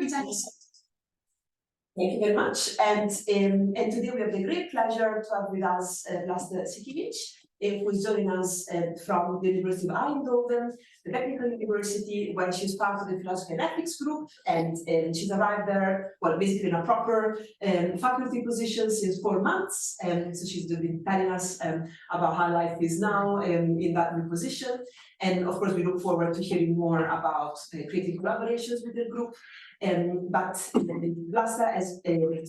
is Egenis. Thank you very much. And today we have the great pleasure to have with us Vlasta Sikimić, who is joining us from the University of Eindhoven, the technical university, where she's part of the philosophy and ethics group, and she's arrived there, well, basically in a proper faculty position since 4 months, and so she's been telling us about how life is now in that new position. And of course, we look forward to hearing more about creating collaborations with the group. But Vlasta has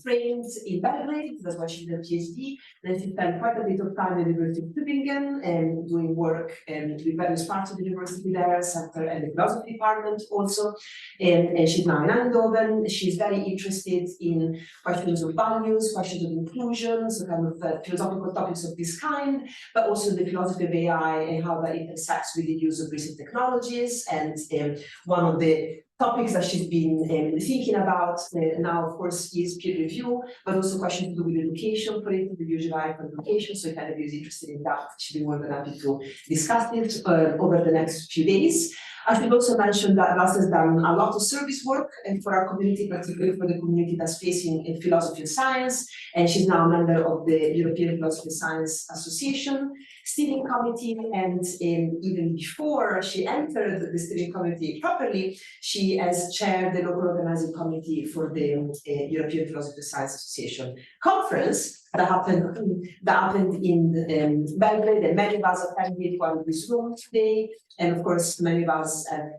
trained in Belgrade, that's why she did a PhD. Then she spent quite a bit of time in the University of Tübingen and doing work with various parts of the university there, center and the philosophy department also. And she's now in Eindhoven. She's very interested in questions of values, questions of inclusion, so kind of philosophical topics of this kind, but also the philosophy of AI and how that intersects with the use of recent technologies. And one of the topics that she's been thinking about now, of course, is peer review, but also questions to do with education for it, the UGI for education. So if anybody is interested in that, she'll be more than happy to discuss it over the next few days. I should also mention that Vlasta has done a lot of service work for our community, particularly for the community that's facing in philosophy and science. And she's now a member of the European Philosophy and Science Association steering committee. And even before she entered the steering committee properly, she has chaired the local organizing committee for the European Philosophy and Science Association conference that happened in Belgrade, and many of us attended one of this room today. And of course, many of us have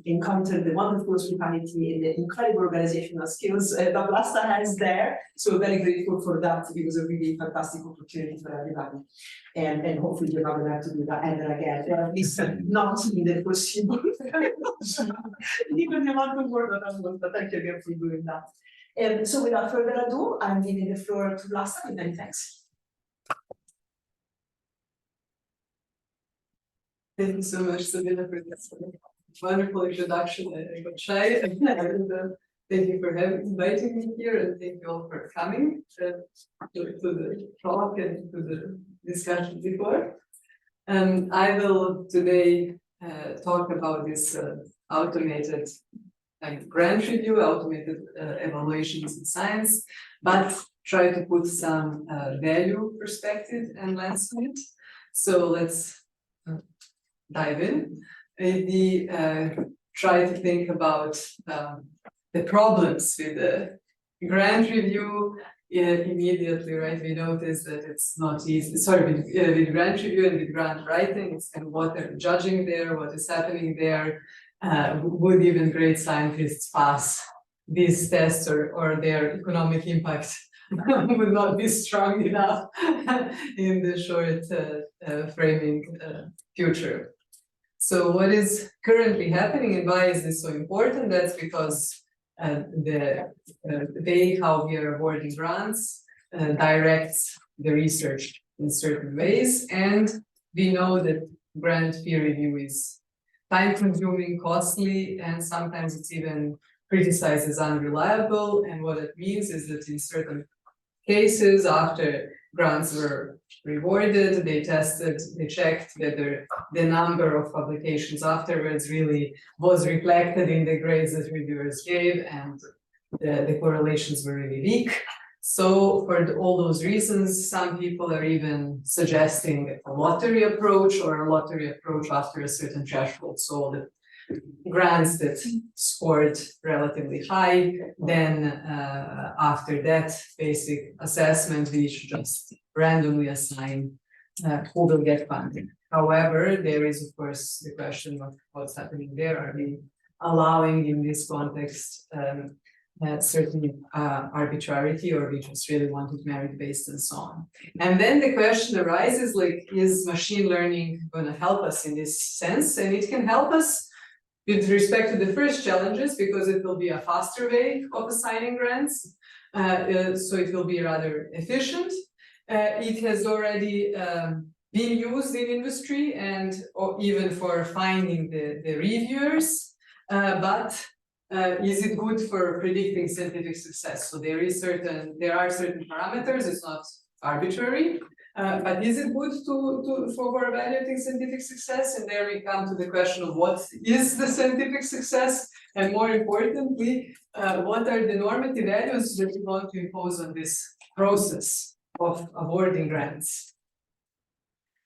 encountered the wonderful hospitality and the incredible organizational skills that Vlasta has there. So we're very grateful for that. It was a really fantastic opportunity for everybody. And hopefully you're not going to have to do that ever again, or at least not in the foreseeable. Even the amount of work that I was, but thank you again for doing that. So without further ado, I'm giving the floor to Vlasta with many thanks. Thank you so much, Sabina, for this wonderful introduction. I got shy, and thank you for inviting me here, and thank you all for coming to the talk and to the discussion before. I will today talk about this automated grant review, automated evaluations in science, but try to put some value perspective and lens on it. So let's dive in. Maybe try to think about the problems with the grant review. Immediately, right, we notice that it's not easy. Sorry, with grant review and with grant writing, it's kind of what they're judging there, what is happening there. Would even great scientists pass these tests, or their economic impact would not be strong enough in the short framing future. So what is currently happening and why is this so important? That's because the way how we are awarding grants directs the research in certain ways. And we know that grant peer review is time-consuming, costly, and sometimes it's even criticized as unreliable. And what it means is that in certain cases, after grants were rewarded, they checked whether the number of publications afterwards really was reflected in the grades that reviewers gave, and the correlations were really weak. So for all those reasons, some people are even suggesting a lottery approach, or a lottery approach after a certain threshold. So the grants that scored relatively high, then after that basic assessment, we should just randomly assign who will get funding. However, there is, of course, the question of what's happening there. Are we allowing in this context certain arbitrarity, or we just really want it merit-based and so on? And then the question arises, like, is machine learning going to help us in this sense? And it can help us with respect to the first challenges, because it will be a faster way of assigning grants. So it will be rather efficient. It has already been used in industry and even for finding the reviewers, but is it good for predicting scientific success? So there are certain parameters, it's not arbitrary. But is it good for evaluating scientific success? And there we come to the question of what is the scientific success, and more importantly, what are the normative values that we want to impose on this process of awarding grants?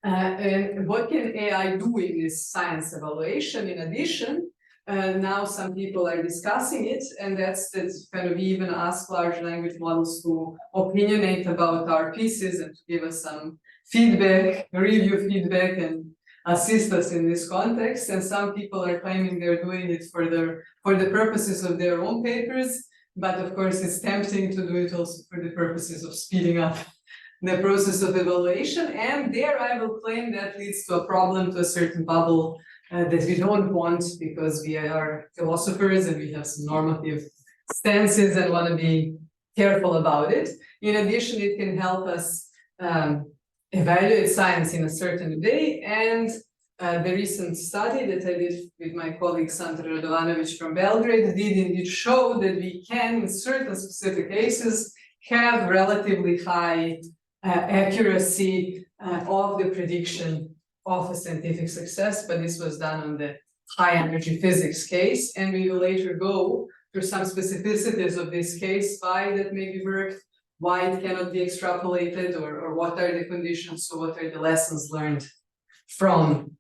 And what can AI do in this science evaluation? In addition, now some people are discussing it, and that's kind of even ask large language models to opinionate about our pieces and to give us some feedback, review feedback, and assist us in this context. And some people are claiming they're doing it for the purposes of their own papers, but of course it's tempting to do it also for the purposes of speeding up the process of evaluation. And there I will claim that leads to a problem, to a certain bubble that we don't want, because we are philosophers and we have some normative stances and want to be careful about it. In addition, it can help us evaluate science in a certain way. And the recent study that I did with my colleague Sandra Radovanović from Belgrade did indeed show that we can, in certain specific cases, have relatively high accuracy of the prediction of a scientific success, but this was done on the high energy physics case, and we will later go through some specificities of this case, why that maybe worked, why it cannot be extrapolated, or what are the conditions, so what are the lessons learned from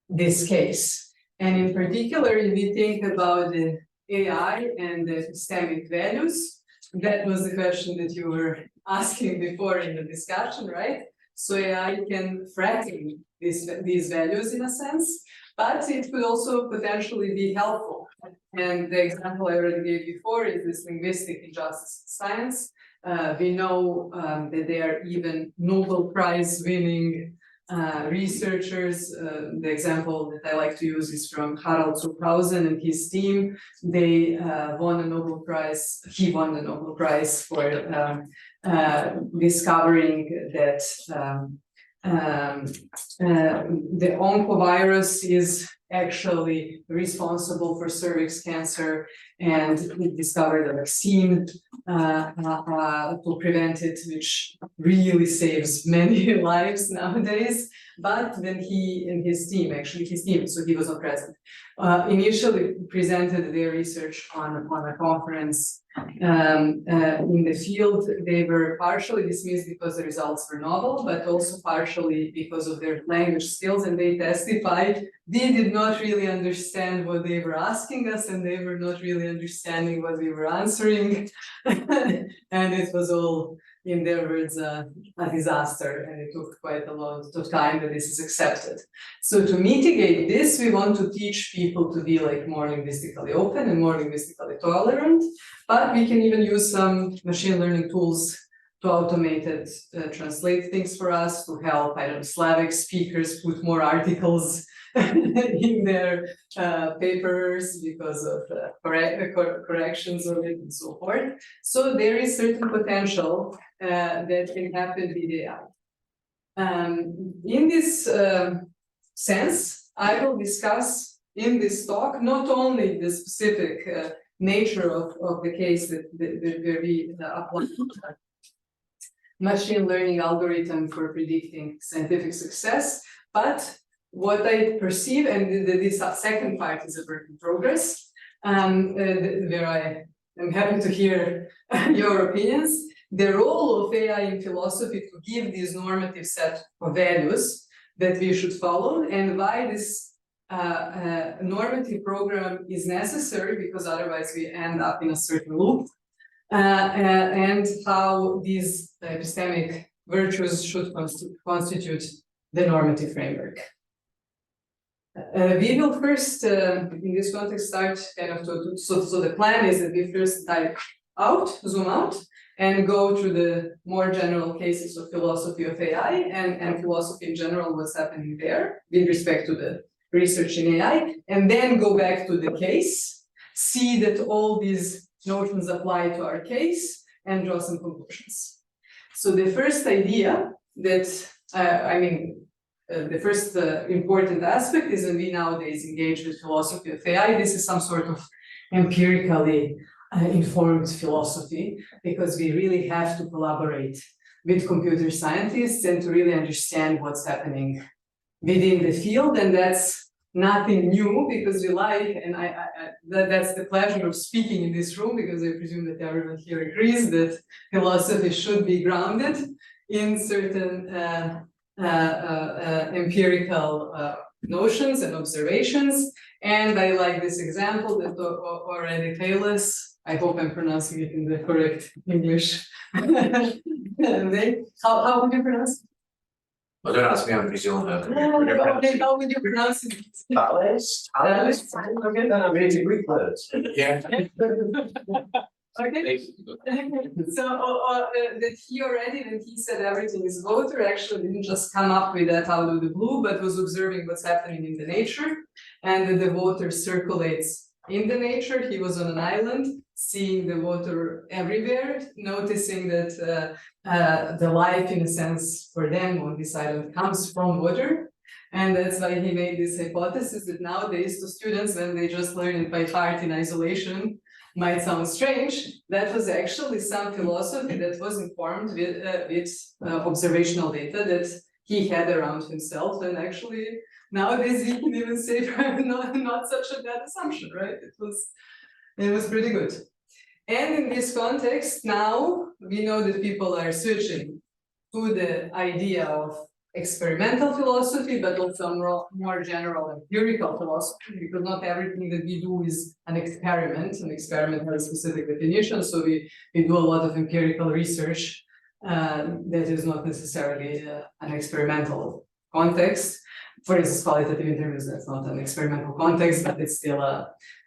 this case. And in particular, if we think about the AI and the epistemic values, that was the question that you were asking before in the discussion, right? So AI can threaten these values in a sense, but it could also potentially be helpful. And the example I already gave before is this linguistic injustice science. We know that there are even Nobel Prize winning researchers. The example that I like to use is from Harald Zuchhausen and his team. They won a Nobel Prize. He won the Nobel Prize for discovering that the oncovirus is actually responsible for cervix cancer, and he discovered a vaccine to prevent it, which really saves many lives nowadays. But when he and his team, so he was not present, initially presented their research on a conference in the field, they were partially dismissed because the results were novel, but also partially because of their language skills, and they testified they did not really understand what they were asking us, and they were not really understanding what we were answering. And it was all, in their words, a disaster, and it took quite a lot of time that this is accepted. So to mitigate this, we want to teach people to be like more linguistically open and more linguistically tolerant, but we can even use some machine learning tools to automate it, translate things for us, to help, I don't know, Slavic speakers put more articles in their papers because of corrections of it and so forth. So there is certain potential that can happen with AI. In this sense, I will discuss in this talk not only the specific nature of the case that where we apply machine learning algorithm for predicting scientific success, but what I perceive, and this second part is a work in progress, where I am happy to hear your opinions. The role of AI in philosophy to give this normative set of values that we should follow, and why this normative program is necessary, because otherwise we end up in a certain loop, and how these epistemic virtues should constitute the normative framework. We will first, in this context, start kind of so the plan is that we first zoom out, and go through the more general cases of philosophy of AI and philosophy in general, what's happening there with respect to the research in AI, and then go back to the case, see that all these notions apply to our case, and draw some conclusions. So the first idea that, the first important aspect is when we nowadays engage with philosophy of AI, this is some sort of empirically informed philosophy, because we really have to collaborate with computer scientists and to really understand what's happening within the field. And that's nothing new, because we like, and that's the pleasure of speaking in this room, because I presume that everyone here agrees that philosophy should be grounded in certain empirical notions and observations. And I like this example that already Taylor's, I hope I'm pronouncing it in the correct English. How would you pronounce it? Well, don't ask me, I'm presuming. How would you pronounce it? Thales? Okay. No, I mean, it's a Greek word. Yeah. Okay. So that he already, when he said everything is voter, actually didn't just come up with that out of the blue, but was observing what's happening in the nature, and that the water circulates in the nature. He was on an island, seeing the water everywhere, noticing that the life, in a sense, for them on this island comes from water. And that's why he made this hypothesis that nowadays to students, when they just learn it by heart in isolation, might sound strange. That was actually some philosophy that was informed with observational data that he had around himself. And actually, nowadays we can even say not such a bad assumption, right? It was pretty good. And in this context, now we know that people are switching to the idea of experimental philosophy, but also more general empirical philosophy, because not everything that we do is an experiment. An experiment has a specific definition, so we do a lot of empirical research that is not necessarily an experimental context. For instance, qualitative interviews, that's not an experimental context, but it's still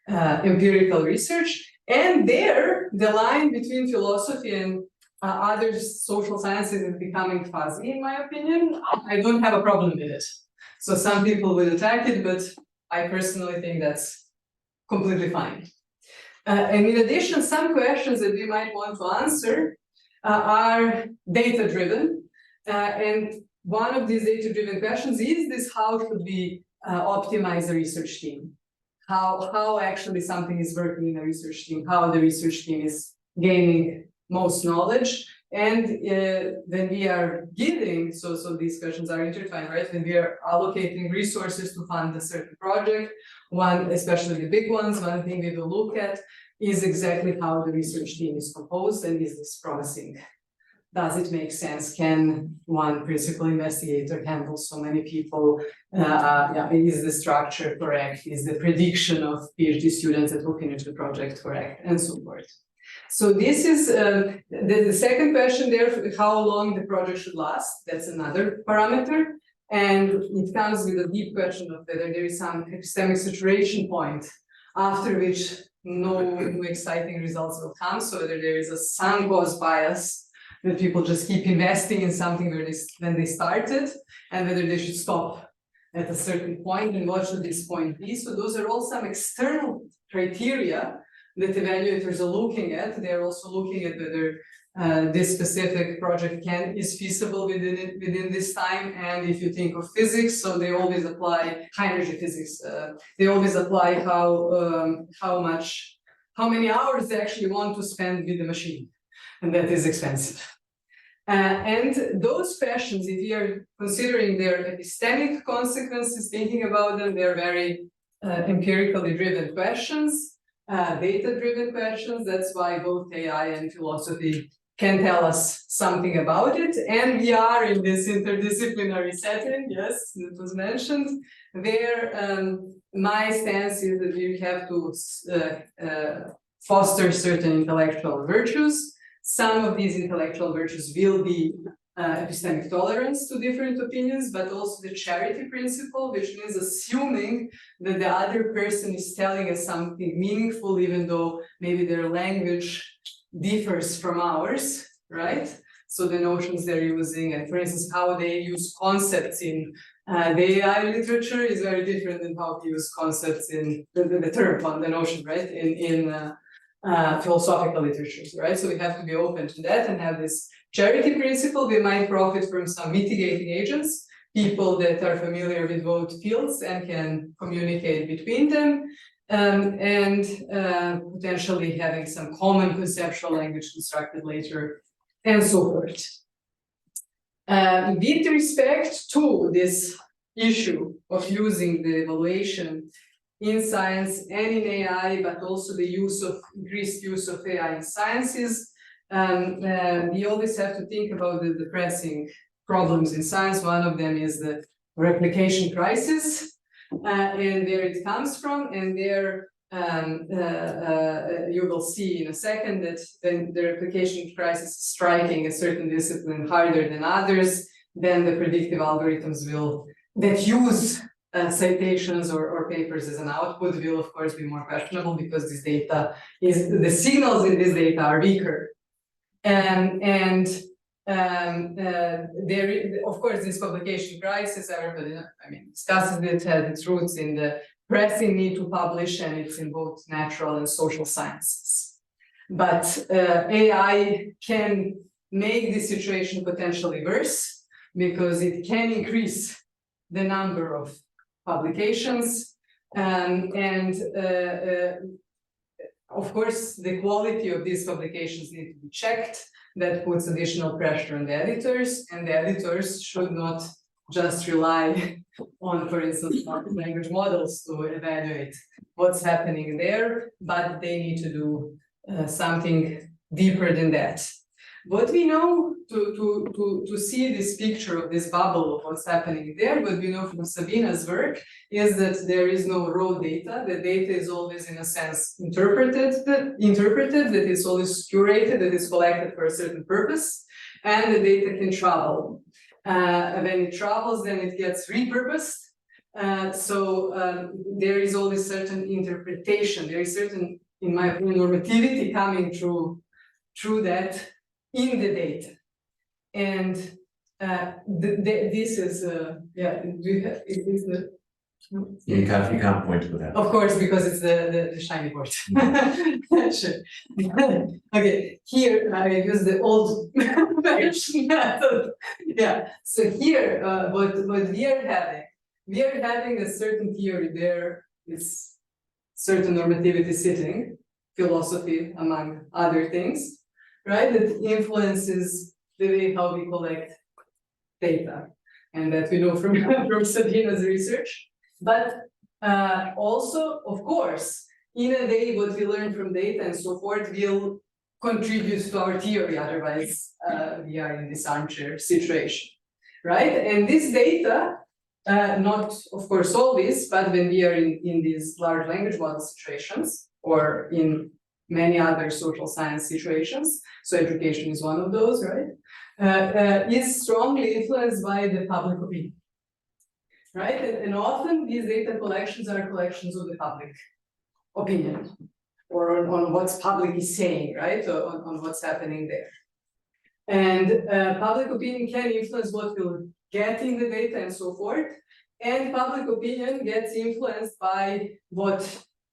empirical research. And there, the line between philosophy and other social sciences is becoming fuzzy, in my opinion. I don't have a problem with it. So some people will attack it, but I personally think that's completely fine. And in addition, some questions that we might want to answer are data-driven. And one of these data-driven questions is this: how should we optimize a research team? How actually something is working in a research team, how the research team is gaining most knowledge. And when we are giving, so these questions are intertwined, right? When we are allocating resources to fund a certain project, especially the big ones, one thing we will look at is exactly how the research team is composed, and is this promising? Does it make sense? Can one principal investigator handle so many people? Is the structure correct? Is the prediction of PhD students that look into the project correct? And so forth. So this is the second question there, how long the project should last. That's another parameter. And it comes with a deep question of whether there is some epistemic saturation point after which no exciting results will come. So whether there is a sunk cost bias, that people just keep investing in something when they started, and whether they should stop at a certain point, and what should this point be. So those are all some external criteria that evaluators are looking at. They're also looking at whether this specific project is feasible within this time. And if you think of physics, so they always apply high energy physics. They always apply how many hours they actually want to spend with the machine, and that is expensive. And those questions, if you are considering their epistemic consequences, thinking about them, they're very empirically driven questions, data-driven questions. That's why both AI and philosophy can tell us something about it. And we are in this interdisciplinary setting, yes, it was mentioned, where my stance is that we have to foster certain intellectual virtues. Some of these intellectual virtues will be epistemic tolerance to different opinions, but also the charity principle, which means assuming that the other person is telling us something meaningful, even though maybe their language differs from ours, right? So the notions they're using, and for instance, how they use concepts in the AI literature is very different than how we use concepts in the term on the notion, right? In philosophical literatures, right? So we have to be open to that and have this charity principle. We might profit from some mitigating agents, people that are familiar with both fields and can communicate between them, and potentially having some common conceptual language constructed later, and so forth. With respect to this issue of using the evaluation in science and in AI, but also the increased use of AI in sciences, we always have to think about the pressing problems in science. One of them is the replication crisis, and where it comes from, and there you will see in a second that when the replication crisis is striking a certain discipline harder than others, then the predictive algorithms that use citations or papers as an output will of course be more questionable, because this data the signals in this data are weaker. There is, of course, this publication crisis, everybody, discusses it, has its roots in the pressing need to publish, and it's in both natural and social sciences. But AI can make this situation potentially worse, because it can increase the number of publications, of course, the quality of these publications need to be checked. That puts additional pressure on the editors, and the editors should not just rely on, for instance, language models to evaluate what's happening there, but they need to do something deeper than that. What we know to see this picture of this bubble of what's happening there, what we know from Sabina's work is that there is no raw data. The data is always, in a sense, interpreted, that it's always curated, that is collected for a certain purpose, and the data can travel. When it travels, then it gets repurposed. There is always certain interpretation. There is certain, in my opinion, normativity coming through that in the data. And this is, yeah, do you have, is this the? You can't point to that. Of course, because it's the shiny board. Sure. Okay, here I use the old version method. Yeah, so here, what we are having a certain theory. There is certain normativity sitting, philosophy among other things, right, that influences the way how we collect data, and that we know from Sabina's research. But also, of course, in a way, what we learn from data and so forth will contribute to our theory. Otherwise, we are in this armchair situation, right? And this data, not of course always, but when we are in these large language model situations, or in many other social science situations, so education is one of those, right? Is strongly influenced by the public opinion. Right, and often these data collections are collections of the public opinion, or on what's public is saying, right, on what's happening there. And public opinion can influence what we'll get in the data and so forth, and public opinion gets influenced by what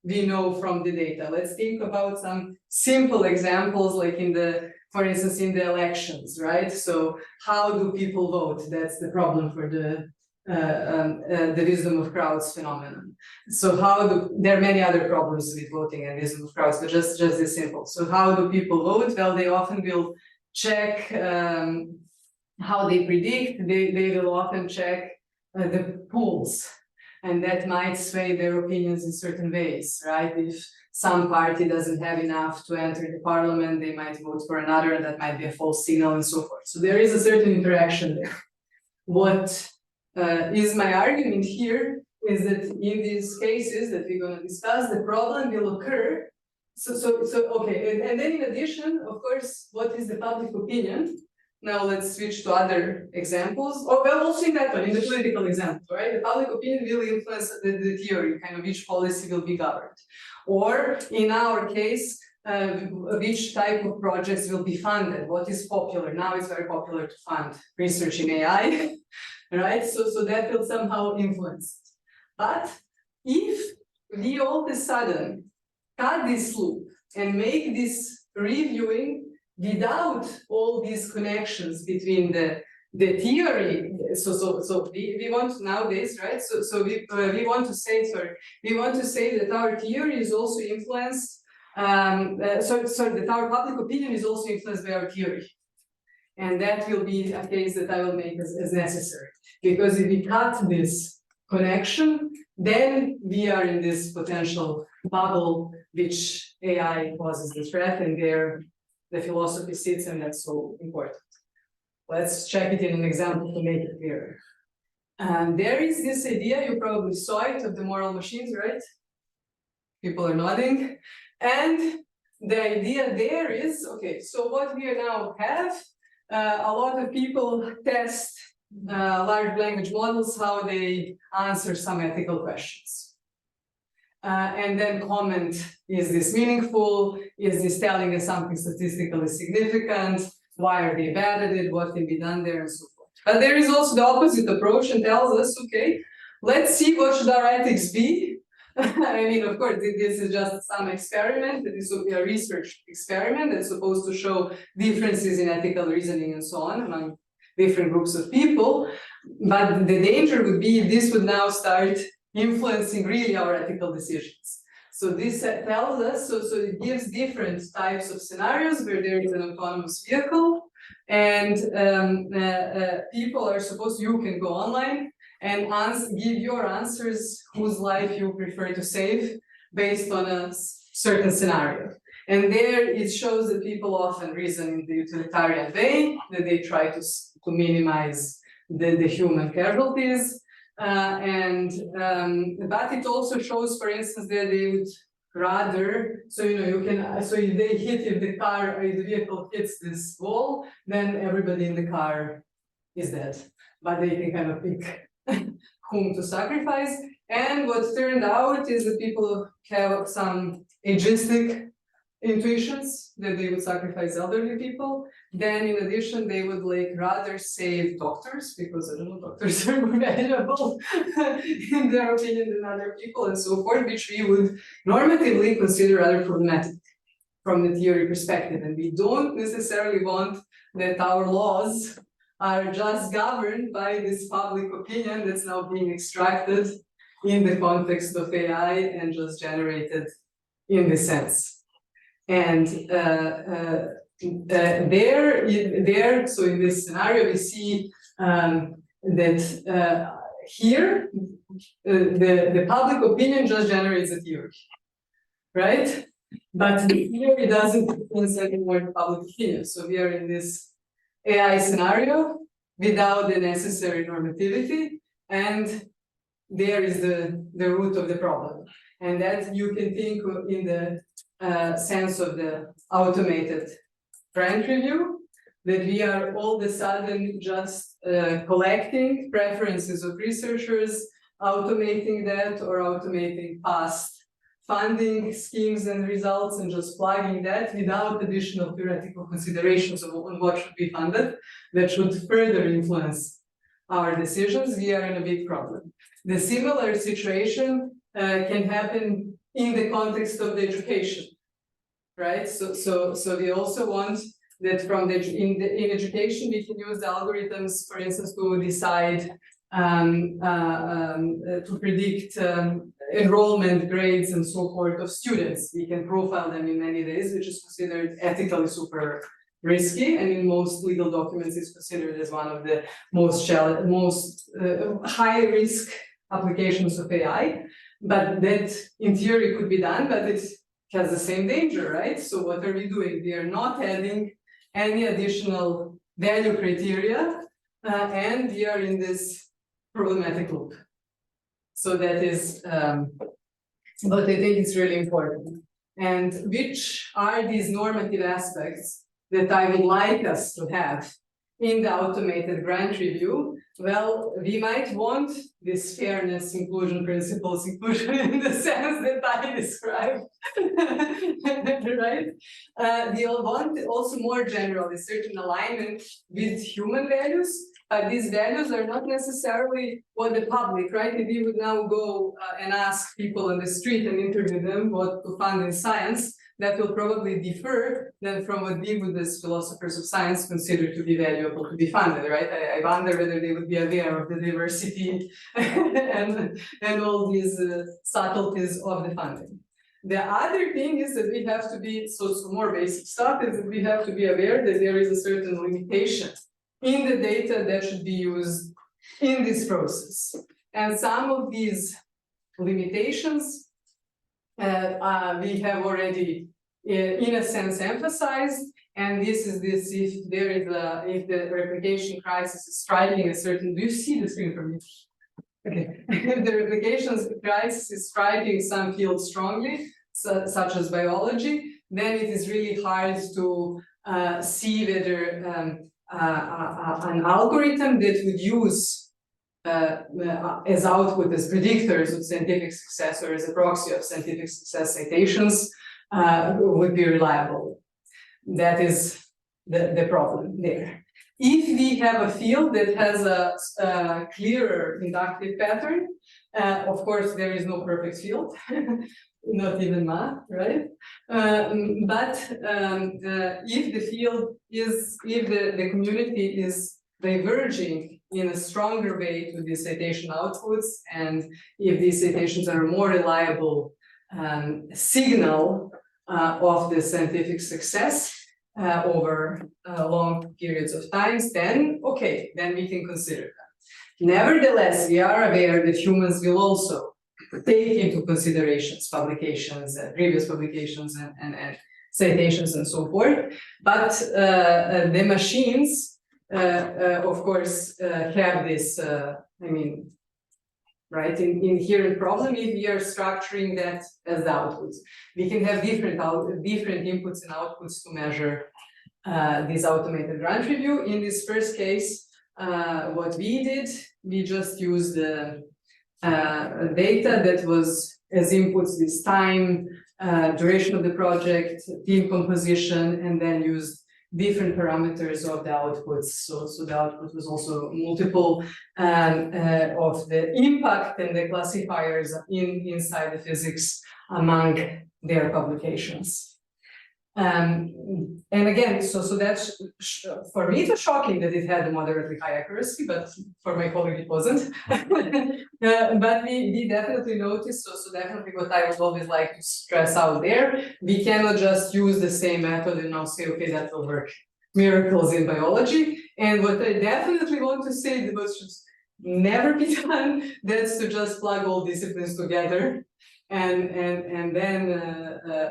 we know from the data. Let's think about some simple examples, like for instance, in the elections, right? So how do people vote? That's the problem for the wisdom of crowds phenomenon. So there are many other problems with voting and wisdom of crowds, but just this simple. So how do people vote? Well, they often will check how they predict. They will often check the polls, and that might sway their opinions in certain ways, right? If some party doesn't have enough to enter the parliament, they might vote for another, and that might be a false signal and so forth. So there is a certain interaction there. What is my argument here is that in these cases that we're going to discuss, the problem will occur. Okay, and then in addition, of course, what is the public opinion? Now let's switch to other examples. Oh, well, also in that one, in the political example, right? The public opinion will influence the theory, kind of which policy will be governed. Or in our case, which type of projects will be funded, what is popular. Now it's very popular to fund research in AI. Right, so that will somehow influence it. But if we all of a sudden cut this loop and make this reviewing without all these connections between the theory, so we want nowadays, right? So we want to say, that our theory is also influenced. That our public opinion is also influenced by our theory. And that will be a case that I will make as necessary. Because if we cut this connection, then we are in this potential bubble which AI poses the threat, and there the philosophy sits, and that's so important. Let's check it in an example to make it clearer. There is this idea, you probably saw it, of the moral machines, right? People are nodding. And the idea there is, okay, so what we now have, a lot of people test large language models, how they answer some ethical questions. And then comment, is this meaningful? Is this telling us something statistically significant? Why are they bad at it? What can be done there, and so forth. But there is also the opposite approach, and tells us, okay, let's see what should our ethics be. I mean, of course, this is just some experiment. This will be a research experiment that's supposed to show differences in ethical reasoning and so on among different groups of people. But the danger would be if this would now start influencing really our ethical decisions. So this tells us, so it gives different types of scenarios where there is an autonomous vehicle, and people are supposed, you can go online and give your answers whose life you prefer to save based on a certain scenario. And there it shows that people often reason in the utilitarian way, that they try to minimize the human casualties. But it also shows, for instance, that they would rather, so you can, so if they hit, if the vehicle hits this wall, then everybody in the car is dead. But they can kind of pick whom to sacrifice. And what turned out is that people have some ageistic intuitions that they would sacrifice elderly people. Then in addition, they would rather save doctors, because I don't know, doctors are more valuable in their opinion than other people, and so forth, which we would normatively consider rather problematic from the theory perspective. And we don't necessarily want that our laws are just governed by this public opinion that's now being extracted in the context of AI and just generated in this sense. And there, so in this scenario, we see that here, the public opinion just generates a theory, right? But the theory doesn't influence anymore public opinion. So we are in this AI scenario without the necessary normativity, and there is the root of the problem. And that you can think of in the sense of the automated grant review, that we are all of a sudden just collecting preferences of researchers, automating that, or automating past funding schemes and results, and just plugging that without additional theoretical considerations on what should be funded that should further influence our decisions. We are in a big problem. The similar situation can happen in the context of the education, right? So we also want that from in education we can use the algorithms, for instance, to decide to predict enrollment grades and so forth of students. We can profile them in many ways, which is considered ethically super risky, and in most legal documents is considered as one of the most high risk applications of AI. But that in theory could be done, but it has the same danger, right? So what are we doing? We are not adding any additional value criteria, and we are in this problematic loop. So that is what I think is really important. And which are these normative aspects that I would like us to have in the automated grant review? Well, we might want this fairness, inclusion principles, inclusion in the sense that I described, right? We'll want also more generally certain alignment with human values, but these values are not necessarily what the public, right? If we would now go and ask people on the street and interview them what to fund in science, that will probably differ than from what we would as philosophers of science consider to be valuable to be funded, right? I wonder whether they would be aware of the diversity and all these subtleties of the funding. The other thing is that we have to be, so more basic stuff is that we have to be aware that there is a certain limitation in the data that should be used in this process. And some of these limitations we have already, in a sense, emphasized. And this is this: if there is if the replication crisis is striking a certain, do you see the screen for me? Okay, if the replication crisis is striking some field strongly, such as biology, then it is really hard to see whether an algorithm that would use as output, as predictors of scientific success or as a proxy of scientific success citations would be reliable. That is the problem there. If we have a field that has a clearer inductive pattern, of course, there is no perfect field, not even math, right? But if the field is, if the community is diverging in a stronger way to the citation outputs, and if these citations are a more reliable signal of the scientific success over long periods of times, then okay, then we can consider that. Nevertheless, we are aware that humans will also take into considerations publications, previous publications, and citations and so forth. But the machines, of course, have this, right, inherent problem if we are structuring that as the outputs. We can have different inputs and outputs to measure this automated grant review. In this first case, what we did, we just used the data that was as inputs this time, duration of the project, team composition, and then used different parameters of the outputs. So the output was also multiple of the impact and the classifiers inside the physics among their publications. And again, so that's, for me, it was shocking that it had a moderately high accuracy, but for my colleague it wasn't. But we definitely noticed, so definitely what I would always like to stress out there, we cannot just use the same method and now say, okay, that will work. Miracles in biology. And what I definitely want to say that what should never be done, that's to just plug all disciplines together and then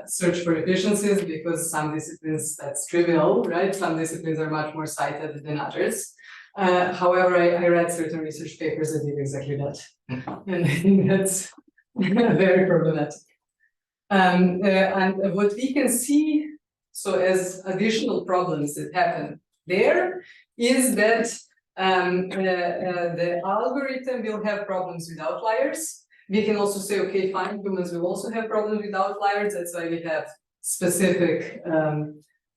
search for efficiencies, because some disciplines, that's trivial, right? Some disciplines are much more cited than others. However, I read certain research papers that did exactly that. And I think that's very problematic. And what we can see, so as additional problems that happen there, is that the algorithm will have problems with outliers. We can also say, okay, fine, humans will also have problems with outliers. That's why we have specific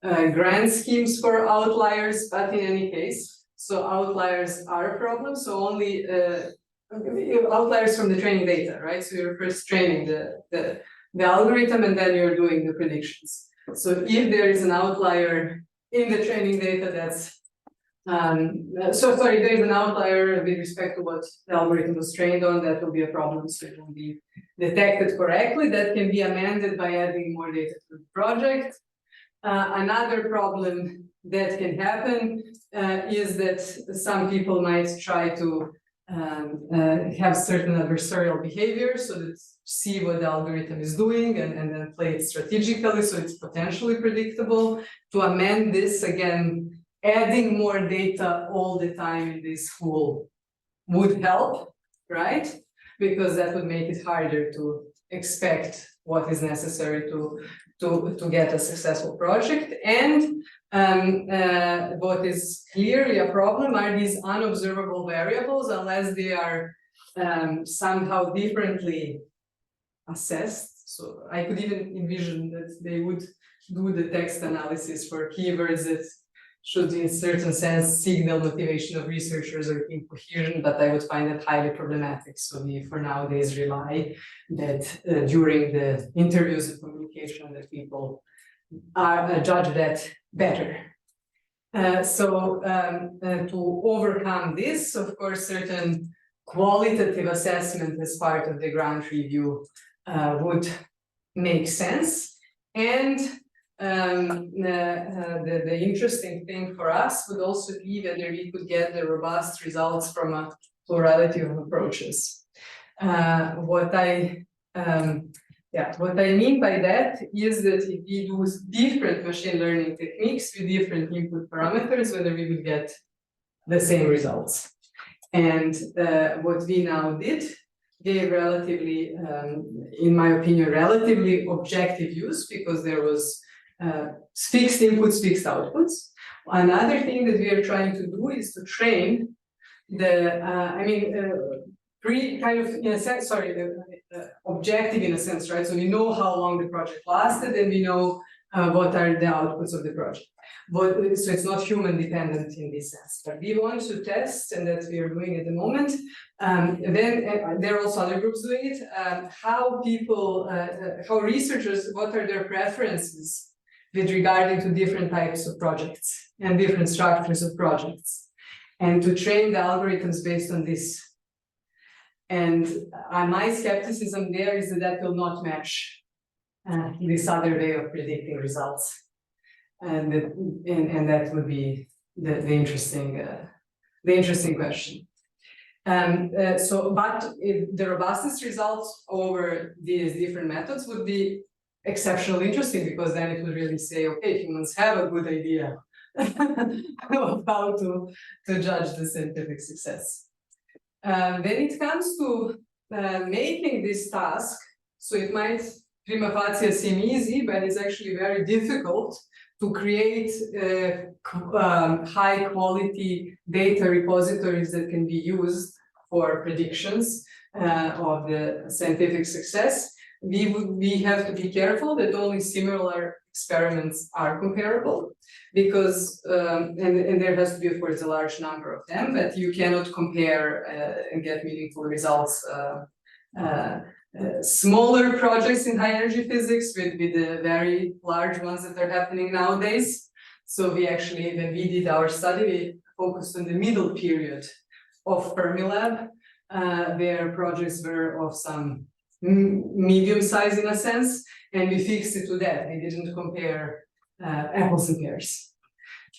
grant schemes for outliers. But in any case, so outliers are a problem. So only outliers from the training data, right? So you're first training the algorithm, and then you're doing the predictions. So if there is an outlier in the training data that's there is an outlier with respect to what the algorithm was trained on, that will be a problem, so it will be detected correctly. That can be amended by adding more data to the project. Another problem that can happen is that some people might try to have certain adversarial behavior, so that see what the algorithm is doing and then play it strategically, so it's potentially predictable. To amend this, again, adding more data all the time in this pool would help, right? Because that would make it harder to expect what is necessary to get a successful project. And what is clearly a problem are these unobservable variables, unless they are somehow differently assessed. So I could even envision that they would do the text analysis for keywords that should, in a certain sense, signal motivation of researchers or team cohesion, but I would find that highly problematic. So we, for nowadays, rely that during the interviews and communication that people are judge that better. To overcome this, of course, certain qualitative assessment as part of the grant review would make sense. And the interesting thing for us would also be whether we could get the robust results from a plurality of approaches. What I mean by that is that if we use different machine learning techniques with different input parameters, whether we would get the same results. And what we now did gave relatively, in my opinion, relatively objective views, because there was fixed inputs, fixed outputs. Another thing that we are trying to do is to train the, objective in a sense, right? So we know how long the project lasted, and we know what are the outputs of the project. So it's not human dependent in this sense. But we want to test, and that we are doing at the moment. Then there are also other groups doing it. How people, how researchers, what are their preferences with regarding to different types of projects and different structures of projects, and to train the algorithms based on this. And my skepticism there is that that will not match this other way of predicting results. And that would be the interesting question. But if the robustness results over these different methods would be exceptionally interesting, because then it would really say, okay, humans have a good idea of how to judge the scientific success. When it comes to making this task, so it might prima facie seem easy, but it's actually very difficult to create high quality data repositories that can be used for predictions of the scientific success. We have to be careful that only similar experiments are comparable, because and there has to be, of course, a large number of them, but you cannot compare and get meaningful results smaller projects in high energy physics with the very large ones that are happening nowadays. So we actually, when we did our study, we focused on the middle period of Fermilab, where projects were of some medium size in a sense, and we fixed it to that. We didn't compare apples and pears.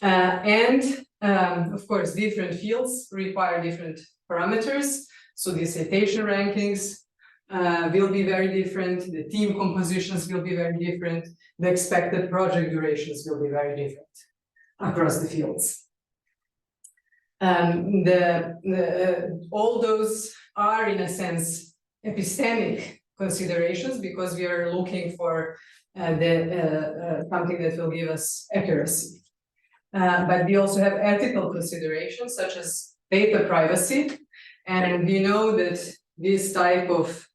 Of course, different fields require different parameters. So the citation rankings will be very different. The team compositions will be very different. The expected project durations will be very different across the fields. All those are, in a sense, epistemic considerations, because we are looking for something that will give us accuracy. But we also have ethical considerations, such as data privacy. And we know that this type of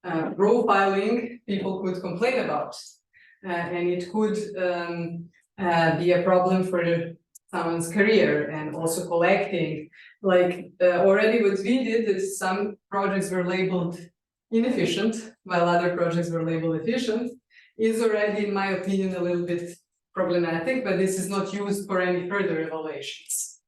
profiling people could complain about. And it could be a problem for someone's career, and also collecting. Like already what we did is some projects were labeled inefficient, while other projects were labeled efficient, is already, in my opinion, a little bit problematic, but this is not used for any further evaluations,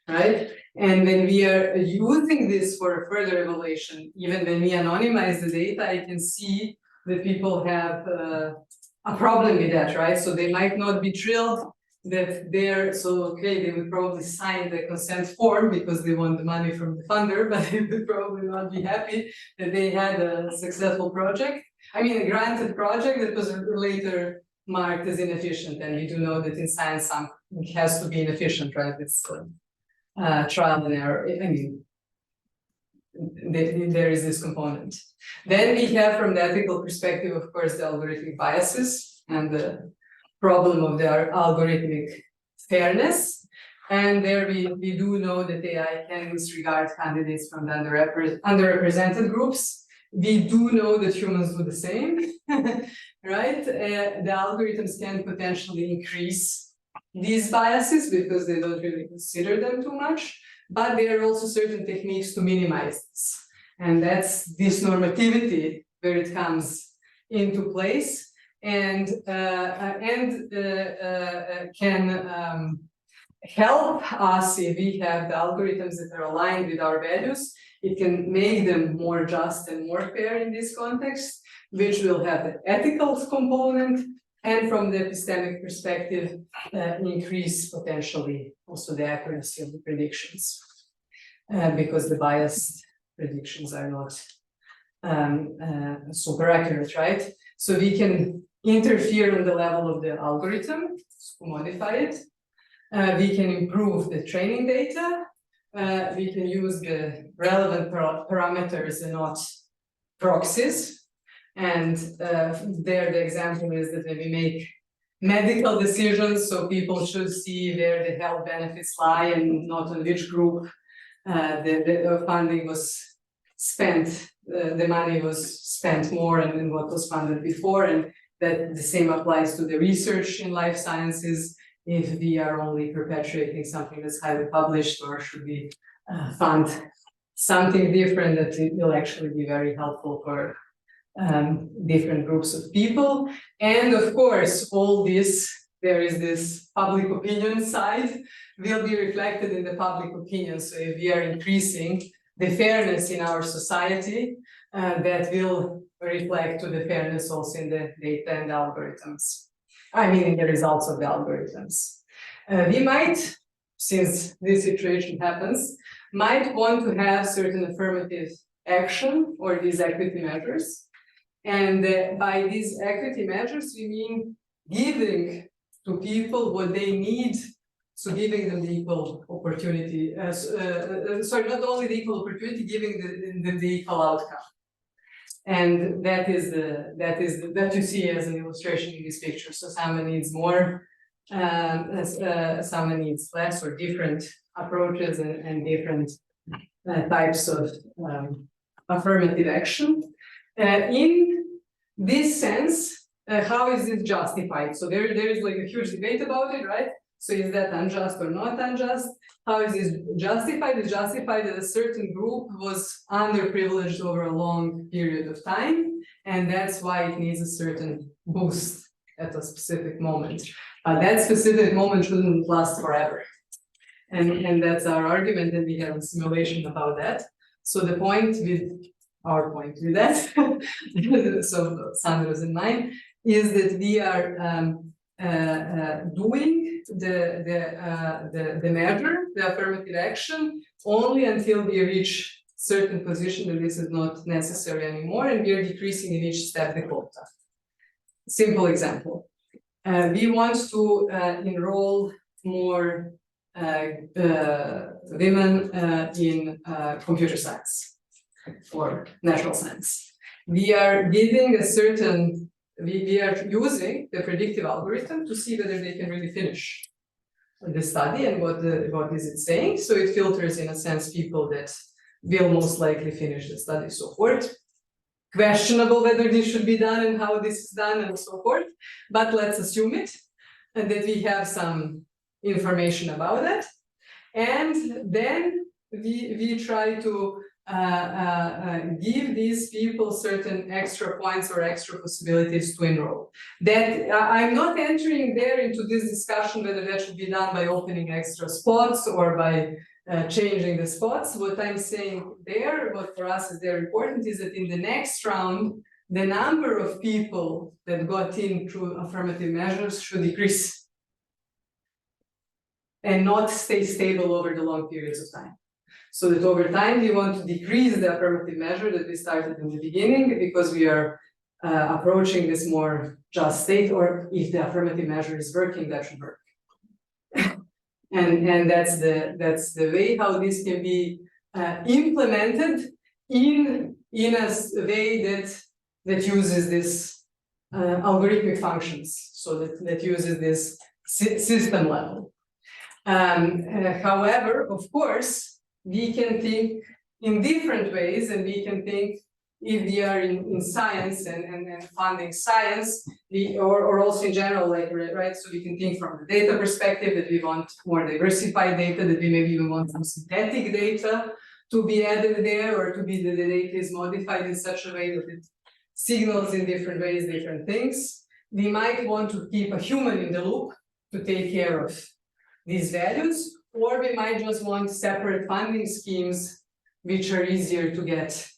right? And when we are using this for further evaluation, even when we anonymize the data, I can see that people have a problem with that, right? So they might not be thrilled that they would probably sign the consent form because they want the money from the funder, but they would probably not be happy that they had a successful project. I mean, a granted project that was later marked as inefficient, and we do know that in science it has to be inefficient, right? It's trial and error. I mean, there is this component. Then we have, from the ethical perspective, of course, the algorithmic biases and the problem of the algorithmic fairness. And there we do know that AI can disregard candidates from the underrepresented groups. We do know that humans do the same, right? The algorithms can potentially increase these biases because they don't really consider them too much, but there are also certain techniques to minimize this. And that's this normativity where it comes into place, and can help us if we have the algorithms that are aligned with our values. It can make them more just and more fair in this context. which will have the ethical component, and from the epistemic perspective, increase potentially also the accuracy of the predictions, because the biased predictions are not super accurate, right? So we can interfere on the level of the algorithm to modify it. We can improve the training data. We can use the relevant parameters and not proxies. And there the example is that when we make medical decisions, so people should see where the health benefits lie and not on which group the funding was spent, the money was spent more and what was funded before, and that the same applies to the research in life sciences. If we are only perpetuating something that's highly published, or should we fund something different that will actually be very helpful for different groups of people. And of course, all this, there is this public opinion side, will be reflected in the public opinion. So if we are increasing the fairness in our society, that will reflect to the fairness also in the data and the algorithms. I mean, in the results of the algorithms. We might, since this situation happens, might want to have certain affirmative action or these equity measures. And by these equity measures, we mean giving to people what they need, so giving them the equal opportunity, sorry, not only the equal opportunity, giving them the equal outcome. And that you see as an illustration in this picture. So someone needs more, someone needs less, or different approaches and different types of affirmative action. In this sense, how is it justified? So there is like a huge debate about it, right? So is that unjust or not unjust? How is this justified? It's justified that a certain group was underprivileged over a long period of time, and that's why it needs a certain boost at a specific moment. That specific moment shouldn't last forever. And that's our argument, and we have a simulation about that. So the point with our point with that, so Sandra's and mine, is that we are doing the measure, the affirmative action, only until we reach certain position that this is not necessary anymore, and we are decreasing in each step the quota. Simple example. We want to enroll more women in computer science or natural science. We are giving a certain, we are using the predictive algorithm to see whether they can really finish the study and what is it saying. So it filters, in a sense, people that will most likely finish the study, so forth. Questionable whether this should be done and how this is done and so forth, but let's assume it, and that we have some information about that. And then we try to give these people certain extra points or extra possibilities to enroll. That I'm not entering there into this discussion whether that should be done by opening extra spots or by changing the spots. What I'm saying there, what for us is very important, is that in the next round, the number of people that got in through affirmative measures should decrease and not stay stable over the long periods of time. So that over time, we want to decrease the affirmative measure that we started in the beginning, because we are approaching this more just state, or if the affirmative measure is working, that should work. And that's the way how this can be implemented in a way that uses this algorithmic functions, so that uses this system level. However, of course, we can think in different ways, and we can think, if we are in science and funding science, or also in general, like, right? So we can think from the data perspective that we want more diversified data, that we maybe even want some synthetic data to be added there, or to be the data is modified in such a way that it signals in different ways different things. We might want to keep a human in the loop to take care of these values, or we might just want separate funding schemes which are easier to get.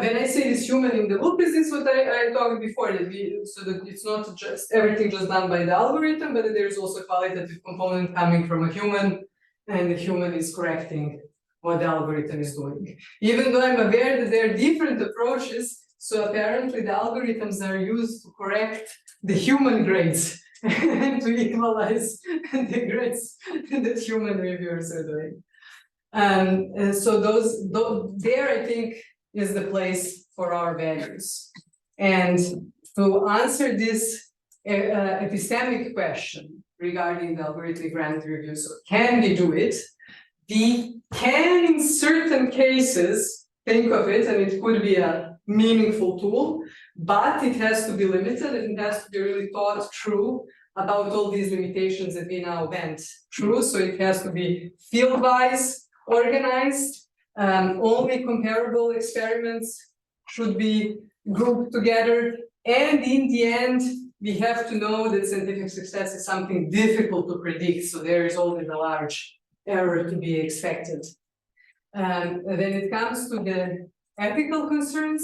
when I say this human in the loop, is this what I talked before, that so that it's not just everything just done by the algorithm, but that there's also a qualitative component coming from a human, and the human is correcting what the algorithm is doing. Even though I'm aware that there are different approaches, so apparently the algorithms are used to correct the human grades and to equalize the grades that human reviewers are doing. So there I think is the place for our values. And to answer this epistemic question regarding the algorithmic random review, so can we do it? We can, in certain cases, think of it, and it could be a meaningful tool, but it has to be limited, and it has to be really thought through about all these limitations that we now went through. So it has to be field-wise, organized, only comparable experiments should be grouped together, and in the end, we have to know that scientific success is something difficult to predict, so there is always a large error to be expected. When it comes to the ethical concerns,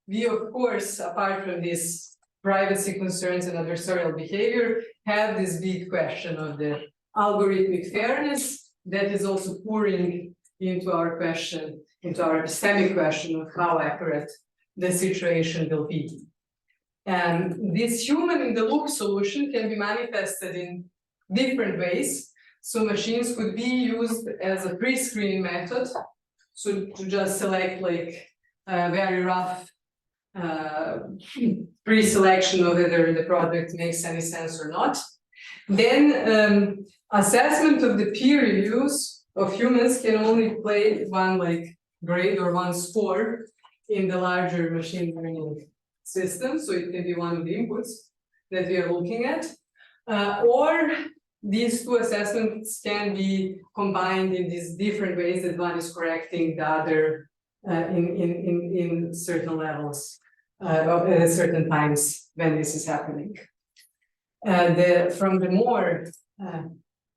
we of course, apart from these privacy concerns and adversarial behavior, have this big question of the algorithmic fairness that is also pouring into our question, into our epistemic question of how accurate the situation will be. And this human in the loop solution can be manifested in different ways. So machines could be used as a pre-screening method, so to just select like a very rough pre-selection of whether the project makes any sense or not. Then assessment of the peer reviews of humans can only play one like grade or one score in the larger machine learning system. So it can be one of the inputs that we are looking at, or these two assessments can be combined in these different ways that one is correcting the other in certain levels at certain times when this is happening. From the more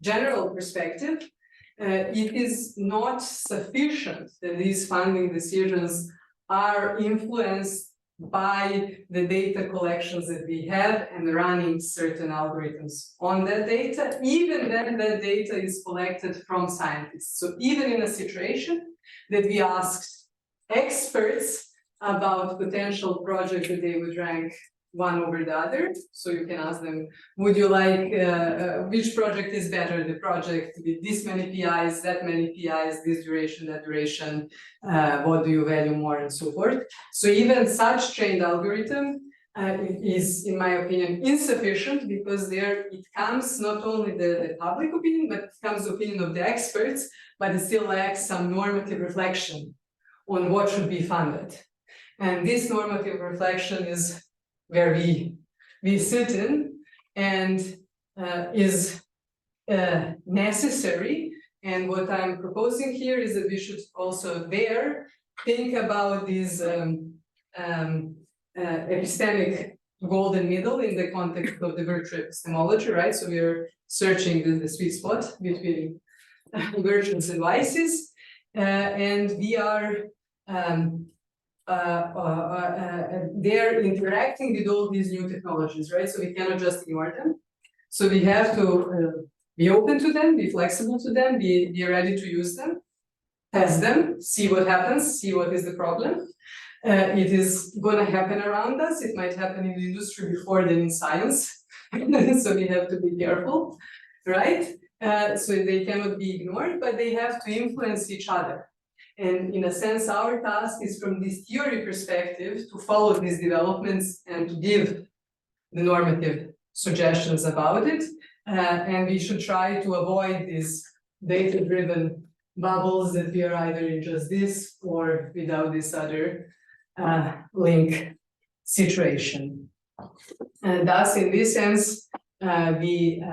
general perspective, it is not sufficient that these funding decisions are influenced by the data collections that we have and running certain algorithms on that data, even when that data is collected from scientists. So even in a situation that we asked experts about potential projects that they would rank one over the other, so you can ask them, would you like, which project is better, the project with this many PIs, that many PIs, this duration, that duration, what do you value more, and so forth. So even such trained algorithm is, in my opinion, insufficient, because there it comes not only the public opinion, but it comes the opinion of the experts, but it still lacks some normative reflection on what should be funded. And this normative reflection is where we sit in, and is necessary. And what I'm proposing here is that we should also there think about this epistemic golden middle in the context of the virtue epistemology, right? So we are searching the sweet spot between virtues and vices, and we are they're interacting with all these new technologies, right? So we cannot just ignore them. So we have to be open to them, be flexible to them, be ready to use them, test them, see what happens, see what is the problem. It is going to happen around us. It might happen in the industry before than in science. So we have to be careful, right? So they cannot be ignored, but they have to influence each other. And in a sense, our task is from this theory perspective to follow these developments and to give the normative suggestions about it. And we should try to avoid these data-driven bubbles that we are either in just this or without this other link situation. And thus, in this sense, we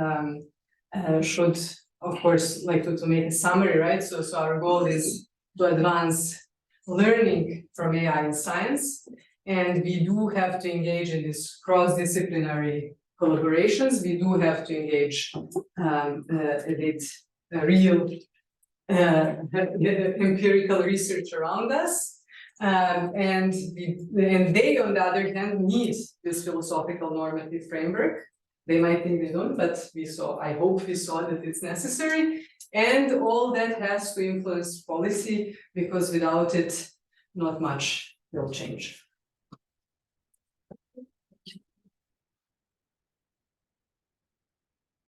should, of course, like to make a summary, right? So our goal is to advance learning from AI in science, and we do have to engage in this cross-disciplinary collaborations. We do have to engage with real empirical research around us, And they, on the other hand, need this philosophical normative framework. They might think they don't, but I hope we saw that it's necessary. And all that has to influence policy, because without it, not much will change.